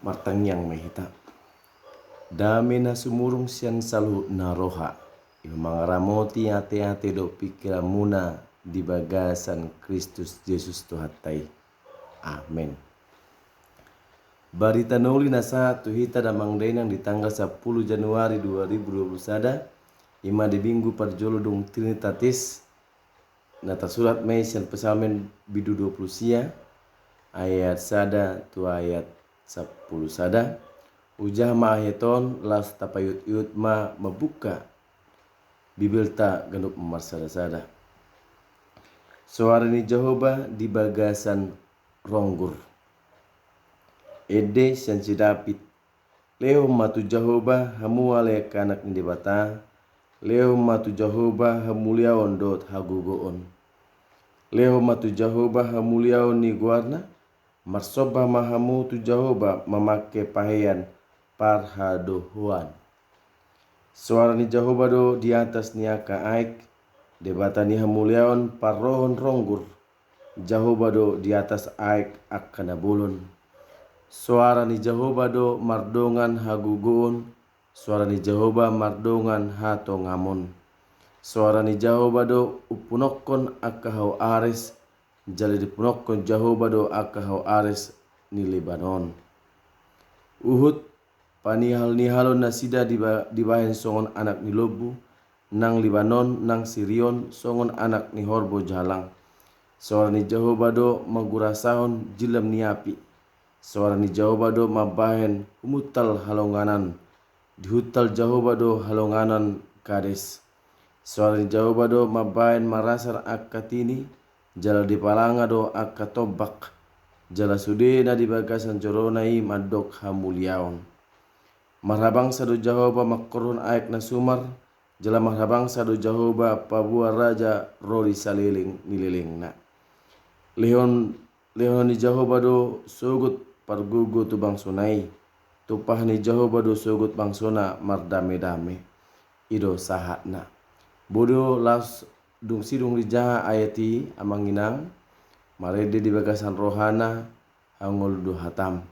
martangyang mahita. Dami na sumurong siyan salu na roha. Yung mga ramoti ate-ate do pikiran muna di bagasan Kristus Yesus Tuhatay. Amen. Barita nuli na sa tuhita damang denang di tanggal 10 Januari 2021 ima di minggu parjolo dong Trinitatis na tersurat may siyan pesamen bidu 20 sia ayat sada tu ayat 10 sada ujah ma ayeton las tapayut-yut ma membuka bibelta ganup marsada-sada. Suara ni Jehovah di bagasan ronggur. Ede sianci David. Leo matu Jehovah hamu ale kanak ni bata. Leo matu Jehovah hamuliaon dot hagugoon. Leo matu Jehovah hamuliaon ni guarna. Marsoba mahamu tu Jehovah memake pahean parhadohuan. Suara ni Jehovah do di atas niaka aik. Debata ni hamuliaon parrohon ronggur. Jehovah do di atas aik akana bulun. Suara ni Jehovah do mardongan hagugoon. Suara ni Jehovah mardongan hato ngamon. Suara ni Jehovah do upunokon akahau ares. Jali dipunokon Jehovah do akahau ares ni Lebanon. Uhud panihal-nihalon na sida dibahen songon anak ni lobu. Nang Libanon, nang Sirion, songon anak ni Horbo jalang. Suara ni Jehovah do magurasahon jilam ni api. Suara ni Jehovah do mabahen humutal halonganan. Dihutal Jehovah do halonganan kades. Suara ni Jehovah do mabahen marasar akatini. Jala di palanga do akatobak. Jala sudena di bagasan joronai madok hamuliaon. Marhabang sadu Jehovah makorun aik na sumar. Jala marhabang sadu Jehovah pabua raja rori saliling nililing na. Lehon ni Jehovah do sugut pargugu tu bang sunai. Tupah ni Jehovah do sugut bang suna mardame-dame. Ido sahat na. Bodo las dung sidung rijaha ayati amanginang. Marede di bagasan rohana hangol du hatam.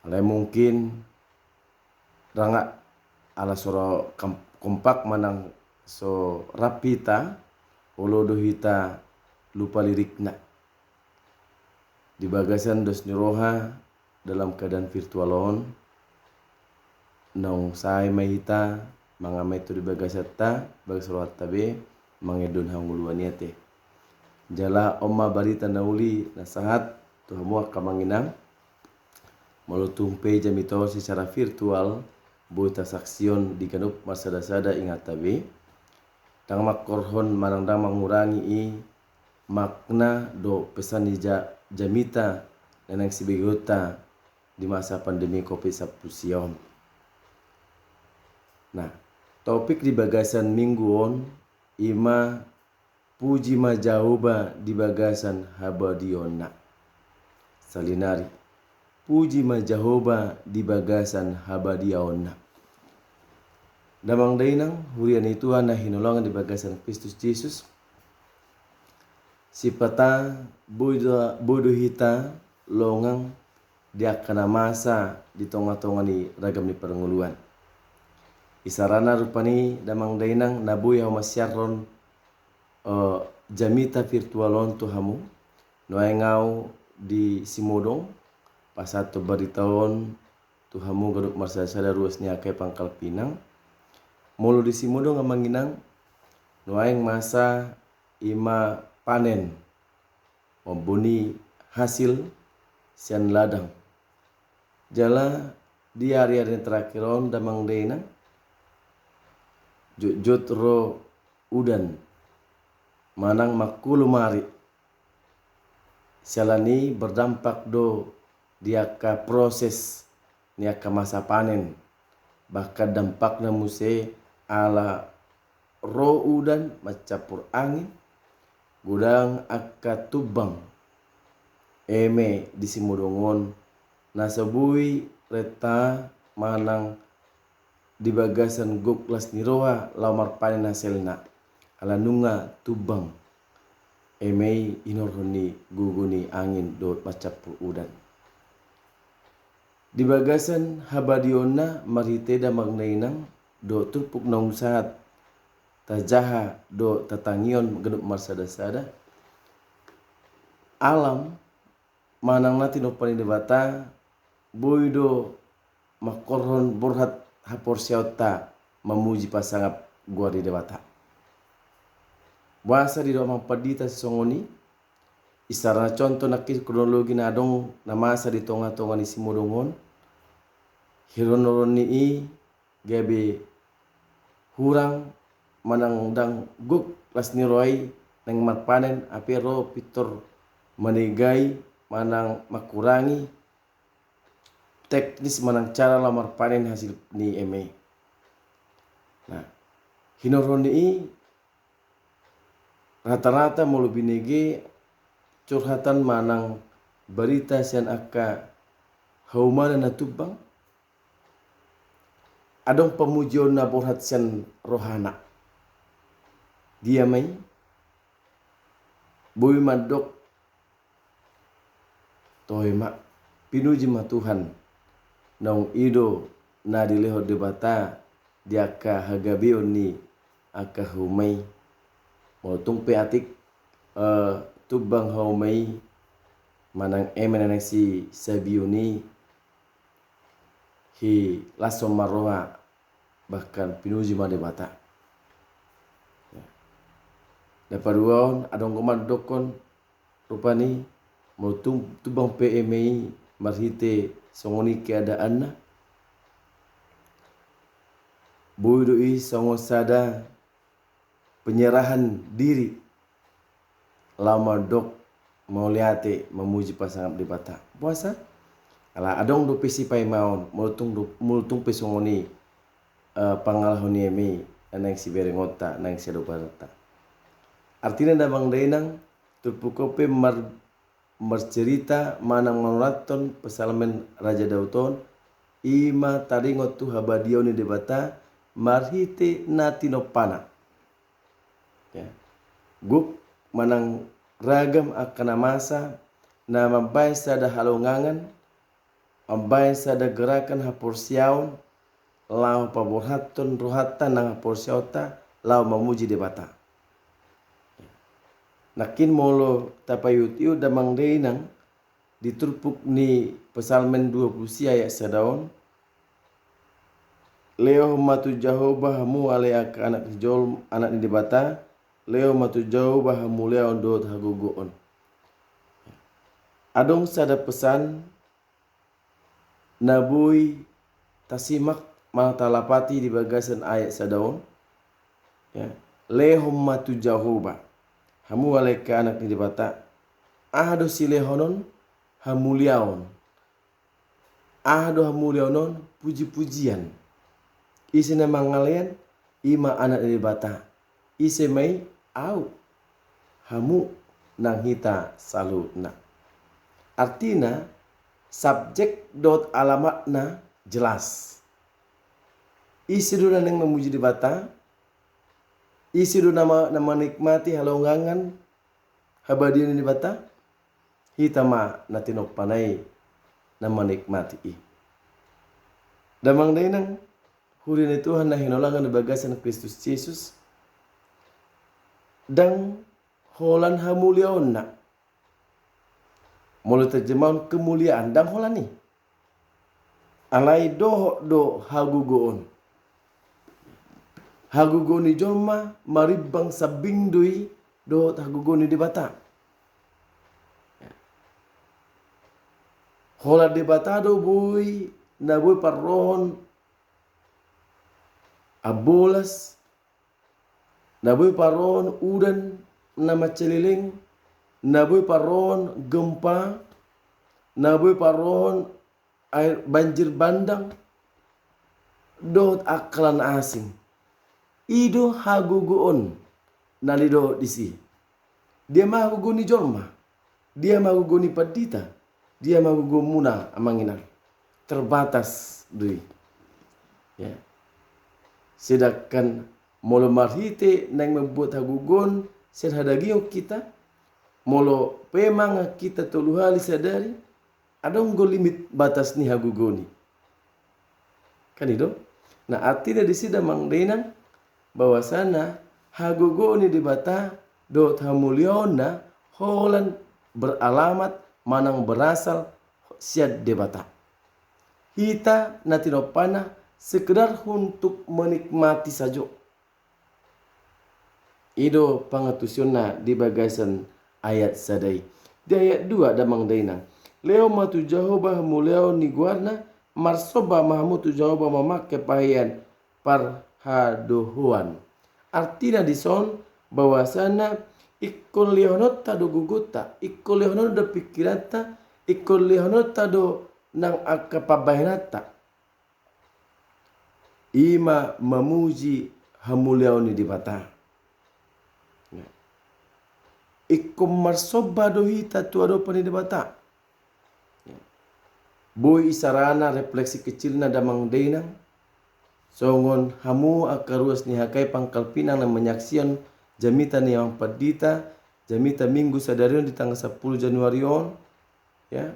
Alai mungkin rangak ala soro kompak manang so rapita olo dohita lupa lirikna. Di bagasan dos niroha dalam keadaan virtualon nong sai mahita mangamai tu di bagasata bagasrohat tabe mangedon hanguluan yate. Jala omma barita nauli nasahat tu hamua kamanginang molutumpe jamito secara virtual buita saksion di kanup masada-sada ingat tabe tang makorhon manandang mengurangi i makna do pesan jamita nenang sibigota di masa pandemi COVID-19. Nah, topik di bagasan mingguon ima puji majahoba di bagasan habadiona. Salinari. Puji majahoba di bagasan habadiona. Damang dainang hurian ituan na hinolongan di bagasan Kristus Yesus. Sipata bodo hita longang dia kana masa di tonga-tonga ni ragam ni perenguluan. Isarana rupani damang dainang nabuya masyarron jamita virtualon tuhamu noengau di Simodong pasato baritaon tuhamu garup marsada ruasnya ke Pangkal Pinang mulu di Simodong amanginang noeng masa ima panen membuni hasil sian ladang jala di hari-hari terakhiron damang dainang jut ro udan manang makulu mari salani berdampak do diaka proses niaka masa panen bahkan dampakna muse ala ro udan macapur angin gudang akka tubang eme di Simodongon nasabui reta manang di bagasan goklas niroa lamar panen hasilna ala nunga tubang emei inorhoni guguni angin dot macapur udan. Di bagasan habadiona marhiteda magnainang do turpuk nong saat tajaha do tatangion genup marsada-sada alam manang nati no panidebata boy do makorhon borhat hapor siauta memuji pasangap gua di debata bahasa di doa padita songoni isarana contoh nakis kronologi na adong na masa di tonga-tonga ni simodongon hironoroni i gabe hurang manangdang guk lasni roy nang marpanen apero pitor manigai manang makurangi teknis manang cara lamar panen hasil ni eme. Nah, hinoroni i rata-rata mulu binege curhatan manang berita sian aka haumana na tubang adong pemujion na borhat sian rohana dia mai bui madok toy mak pinuji ma Tuhan naung ido na dileho debata diaka hagabion ni aka humai mau tumpe atik tubang haumai manang emenang si sabiuni hi laso maroa bahkan pinuji ma debata dapat duaon adong goman dokon rupani mau tubang PMI marhite songoni keadaan na buidui songo sada penyerahan diri lama dok mau liate memuji pasangan debata puasa ala adong do pesi pai maon multung pesongoni pangalahoni emi anang si berengota nang si doparata artinya damang dainang turpukope mercerita manang manuraton pesalamen Raja Dauton ima taringot tu habadioni debata marhite natinopana ya guk manang ragam akan masa na mabay sada halongangan mabay sada gerakan haporsiaon lau paborhaton rohatan nang haporsiauta lau memuji debata nakin molo tapayut damang deinang diturpuk ni pesalmen 20 ayat sadaon leo matu Jehovah hamu ale aka anak jol anak ni debata leo matu Jehovah hamu leo dot hagugoon adong sada pesan nabui tasimak matalapati di bagasan ayat sadaon ya leo matu Jehovah hamu ale ka anak ni debata ahdo silehonon hamuliaon ahdo hamuliaonon puji-pujian isi na mangalian ima anak ni debata isi mai au hamu nang hita salutna artina subjek dot alamatna jelas isi do nang memuji debata isi do nama nikmati halongangan habadian ni debata hitama natinok panai nama nikmati i damang dainang huri ni Tuhan na hinolangan bagasan Kristus Yesus dang holan hamuliaon na mulai terjemahan kemuliaan dang holan ni alai do hagugoon ni jolma maribang sabingdui do hagugoon ni debata hola debata do boy na boy parron abolas naboy paron udan nama celiling naboy paron gempa naboy paron air banjir bandang dot aklan asing ido hagugoon nalido disi dia mahuguni jolma dia mahuguni padita dia mahugumuna amanginan terbatas dui ya sedangkan molo marhite nang membuat hagugon serhadagio kita molo pemang kita toluhali sadari adong go limit batas ni hagugo ni. Kan itu? Nah artinya di sini mang denang bahwasana hagugo ni di bata dot hamuliona holan beralamat manang berasal siad de bata. Hita natinopana sekedar untuk menikmati saja. Ido pangatusyona di bagasan ayat sadai. Di ayat 2 damang dainang. Leo matu Jehovah muleo ni guarna marsoba mahamutu Jehovah memakai pakaian parhadohuan. Artinya di son bahwasana ikon lihonot tado guguta, ikon lihonot do pikirata, ikon lihonot tado nang akapabahinata. Ima memuji hamuliau ni di bata. Ikum marsoba dohita tuado pani di bata. Boy isarana refleksi kecilna damang dainang. Songon hamu akaruas ni hakai pangkalpinang na menyaksian jamita ni yang padita, jamita minggu sadarion di tanggal 10 Januari on. Ya.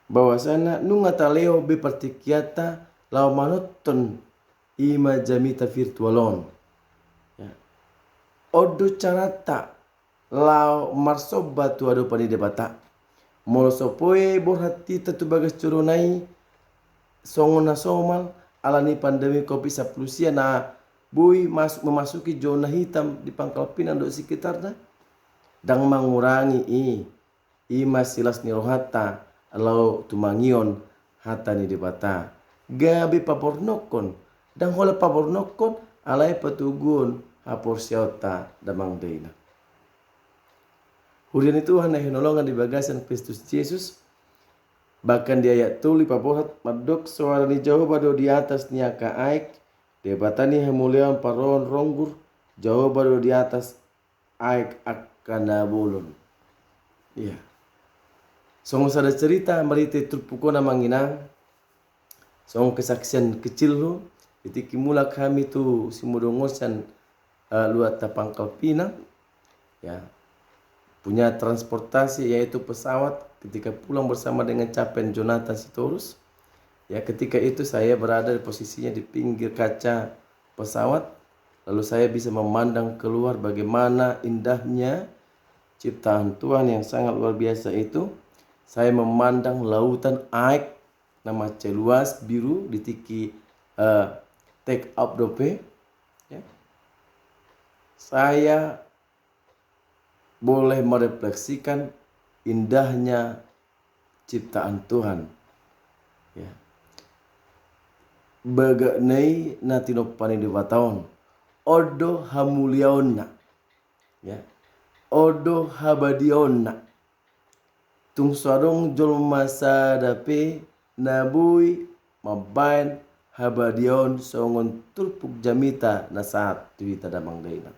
Bahwasana nunga taleo be partikiata lau manoton ima jamita virtualon. Ya. Odo carata lau marsoba tu ado pani debata. Molo sopoe borhati tatu bagas curunai songon na somal alani pandemi COVID-19 na bui memasuki zona hitam di Pangkal Pinang do sekitarnya dang mengurangi ima silas ni rohata lau tumangion hata ni debata. Gabi papornokon dang hola papornokon alai patugun hapor siota damang deina. Hurian itu hanya hinolongan di bagasan Kristus Yesus. Bahkan di ayat tuli papohat madok suara ni jauh bado di atas niaka aik. Debatani hamulian paron ronggur jauh bado di atas aik akana bulun. Iya. Song sada cerita merite turpukona manginang. Song kesaksian kecil lu. Ketika mula kami tu simudongosan luat Pangkal Pinang. Ya. Punya transportasi yaitu pesawat ketika pulang bersama dengan Capen Jonathan Sitorus. Ya, ketika itu saya berada di posisinya di pinggir kaca pesawat. Lalu saya bisa memandang keluar bagaimana indahnya ciptaan Tuhan yang sangat luar biasa itu. Saya memandang lautan aik nama celuas biru di tiki take up dope. Ya. Saya boleh merefleksikan indahnya ciptaan Tuhan. Ya. Baganai natinopani di bataon. Odo hamuliaonna. Ya. Odo habadionna. Tung suadong jol masa dape nabui mabain habadion songon turpuk jamita na saat tuita damang daina.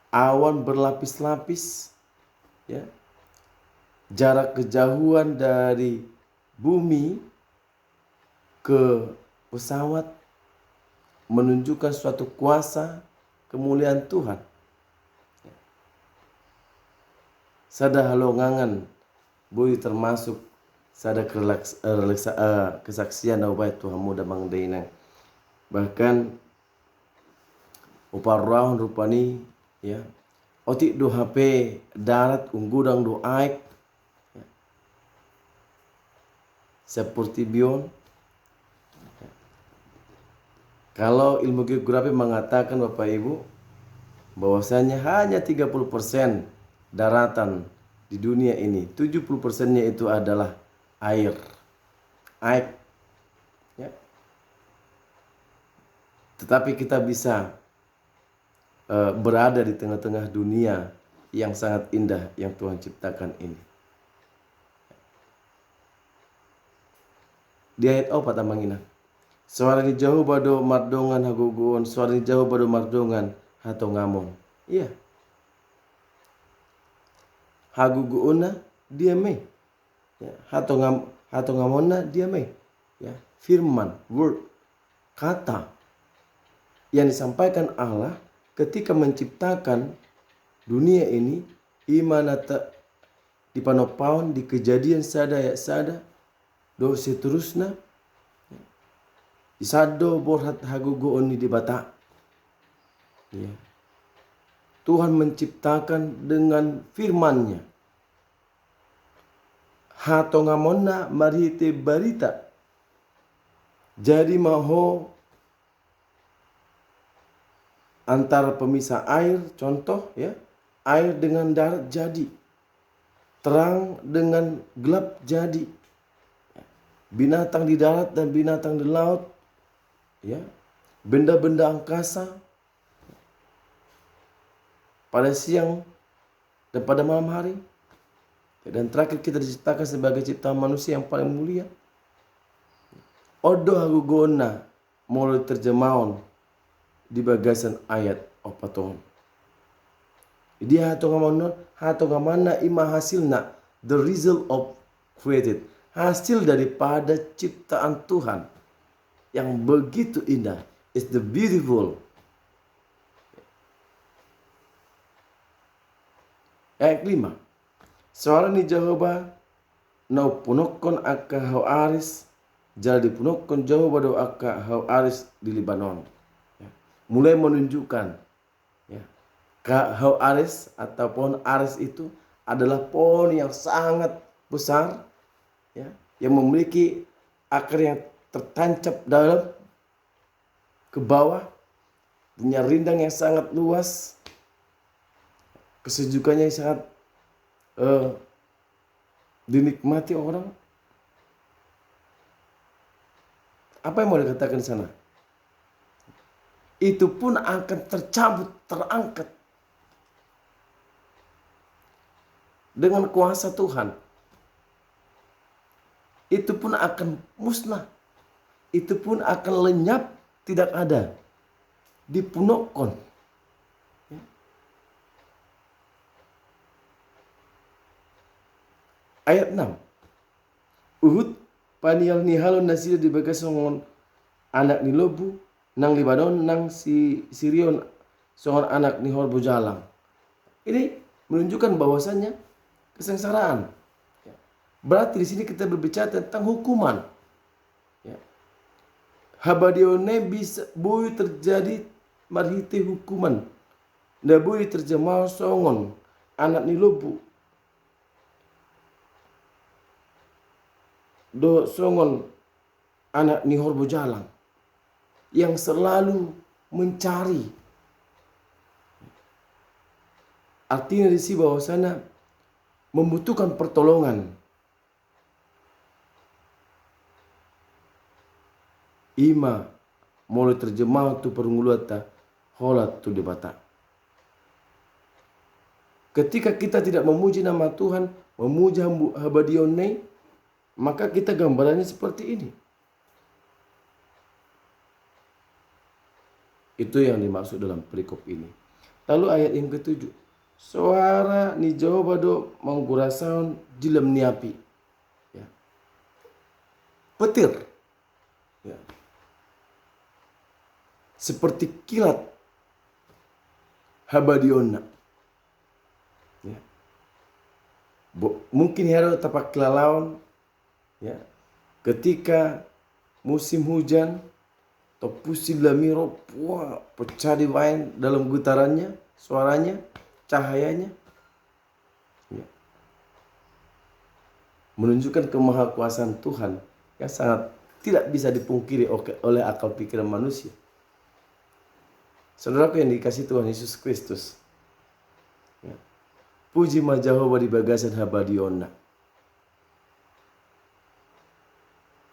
Awan berlapis-lapis, ya. Jarak kejauhan dari bumi ke pesawat menunjukkan suatu kuasa kemuliaan Tuhan. Ya. Sada halongangan boy termasuk sada kesaksian au bae Tuhan muda mangdainang. Bahkan uparraun rupani ya otik do HP darat unggudang do aik ya. Seperti bion ya. Kalau ilmu geografi mengatakan Bapak Ibu bahwasanya hanya 30% daratan di dunia ini, 70%-nya itu adalah air aik ya. Tetapi kita bisa berada di tengah-tengah dunia yang sangat indah yang Tuhan ciptakan ini. Di ayat 4 tamangina. Suara ni jauh bado mardongan haguguon, suara ni jauh bado mardongan hato ngamon. Iya. Haguguona dia me. Ya, hato ngamona dia me. Ya, firman, word, kata yang disampaikan Allah ketika menciptakan dunia ini, imanata di panopaon, di kejadian sada ayat sada, do seterusnya, isado borhat hagugo oni di bata. Ya. Tuhan menciptakan dengan firman-Nya. Hatongamonna marite barita. Jadi maho antara pemisah air, contoh ya, air dengan darat jadi, terang dengan gelap jadi, binatang di darat dan binatang di laut, ya, benda-benda angkasa pada siang dan pada malam hari. Dan terakhir kita diciptakan sebagai ciptaan manusia yang paling mulia. Odo hagugona mulai terjemahan di bagasan ayat opaton. Dia hatongamana ima hasilna, the result of created, hasil daripada ciptaan Tuhan yang begitu indah, is the beautiful. Ayat 5. Soalnya ni Jehovah nau punokon akka hau aris, jadi punokon Jehovah do akka hau aris di Libanon. Ya. Mulai menunjukkan ya, hau aris atau pohon aris itu adalah pohon yang sangat besar, ya, yang memiliki akar yang tertancap dalam ke bawah, punya rindang yang sangat luas, kesejukannya yang sangat dinikmati orang. Apa yang mau dikatakan di sana? Itu pun akan tercabut, terangkat dengan kuasa Tuhan. Itu pun akan musnah. Itu pun akan lenyap, tidak ada. Dipunokon. Ayat 6. Uhud panial nihalon nasida di bagas songon anak ni lobu nang Libanon nang si Sirion songon anak ni horbo jalang. Ini menunjukkan bahwasannya kesengsaraan. Berarti di sini kita berbicara tentang hukuman. Ya. Habadione bisa boleh terjadi marhite hukuman. Nda boleh terjemah songon anak ni lobu. Do songon anak ni horbo jalang yang selalu mencari. Artinya di sini bahwasanya membutuhkan pertolongan. Ima mulai terjemah tu perunguluata holat tu debata. Ketika kita tidak memuji nama Tuhan, memuji habadionai, maka kita gambarannya seperti ini. Itu yang dimaksud dalam perikop ini. Lalu ayat yang ke-7. Suara ni Jehovah do menggurasaun jilam niapi. Ya. Petir. Ya. Seperti kilat habadiona. Ya. Mungkin hero tapak kelalawan. Ya, ketika musim hujan, topusi lamiro, wah, pecah di wain dalam getarannya, suaranya, cahayanya, ya, menunjukkan kemahakuasaan Tuhan yang sangat tidak bisa dipungkiri oleh akal pikiran manusia. Saudaraku yang dikasih Tuhan Yesus Kristus, ya, puji ma Jehovah di bagasan habadiona.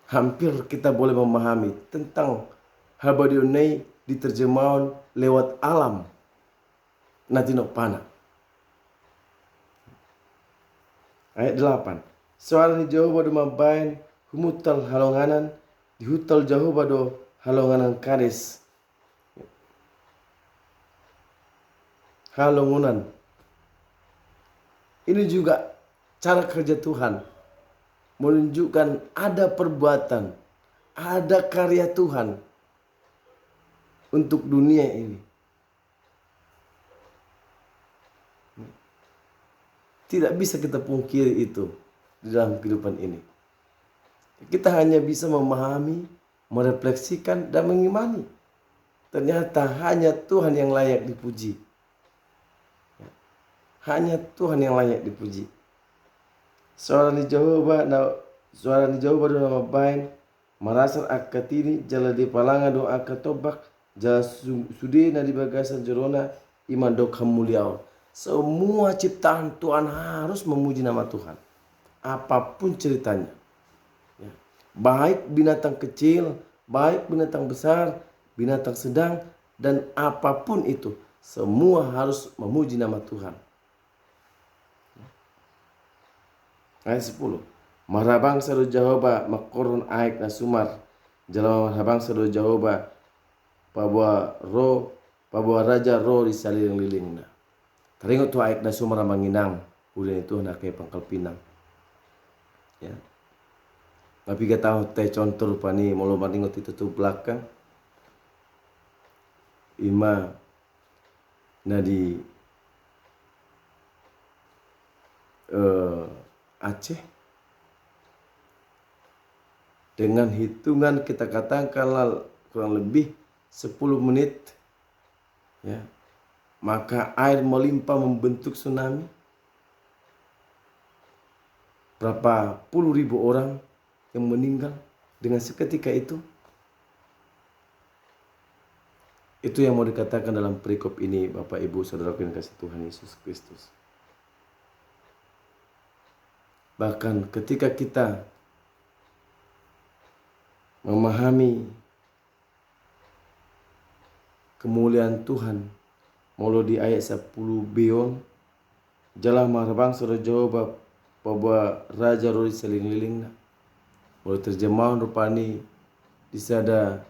Hampir kita boleh memahami tentang habadionai diterjemahan lewat alam natino pana. Ayat 8. Suara ni Jehovah do mabain humutal halonganan di hutal Jehovah do halonganan karis. Halongunan. Ini juga cara kerja Tuhan. Menunjukkan ada perbuatan, ada karya Tuhan untuk dunia ini. Tidak bisa kita pungkiri itu di dalam kehidupan ini. Kita hanya bisa memahami, merefleksikan, dan mengimani. Ternyata hanya Tuhan yang layak dipuji. Hanya Tuhan yang layak dipuji. Suara ni Jehovah nama bain, marasan akatini jala di palanga do akatobak, jala sudi na di bagasan jorona iman do kamuliaon. Semua ciptaan Tuhan harus memuji nama Tuhan. Apapun ceritanya. Ya. Baik binatang kecil, baik binatang besar, binatang sedang, dan apapun itu. Semua harus memuji nama Tuhan. Ayat 10. Marabang do Jehovah makoron aik na sumar. Jala marabang do Jehovah pabua raja ro di saliling-liling na. Teringat tu aik na sumar manginang. Udah itu nak kayak Pangkal Pinang. Ya. Tapi kita tahu teh contoh pani molo bandingot itu tu belakang. Ima nadi Aceh. Dengan hitungan kita katakanlah kurang lebih 10 menit, ya, maka air melimpah membentuk tsunami. Berapa puluh ribu orang yang meninggal dengan seketika itu. Itu yang mau dikatakan dalam perikop ini, Bapak Ibu Saudara yang kasih Tuhan Yesus Kristus. Bahkan ketika kita memahami kemuliaan Tuhan, mulu di ayat 10 beon, jala marabang saudara Jehovah bahwa raja rori seling-liling, mulu terjemahan rupani disada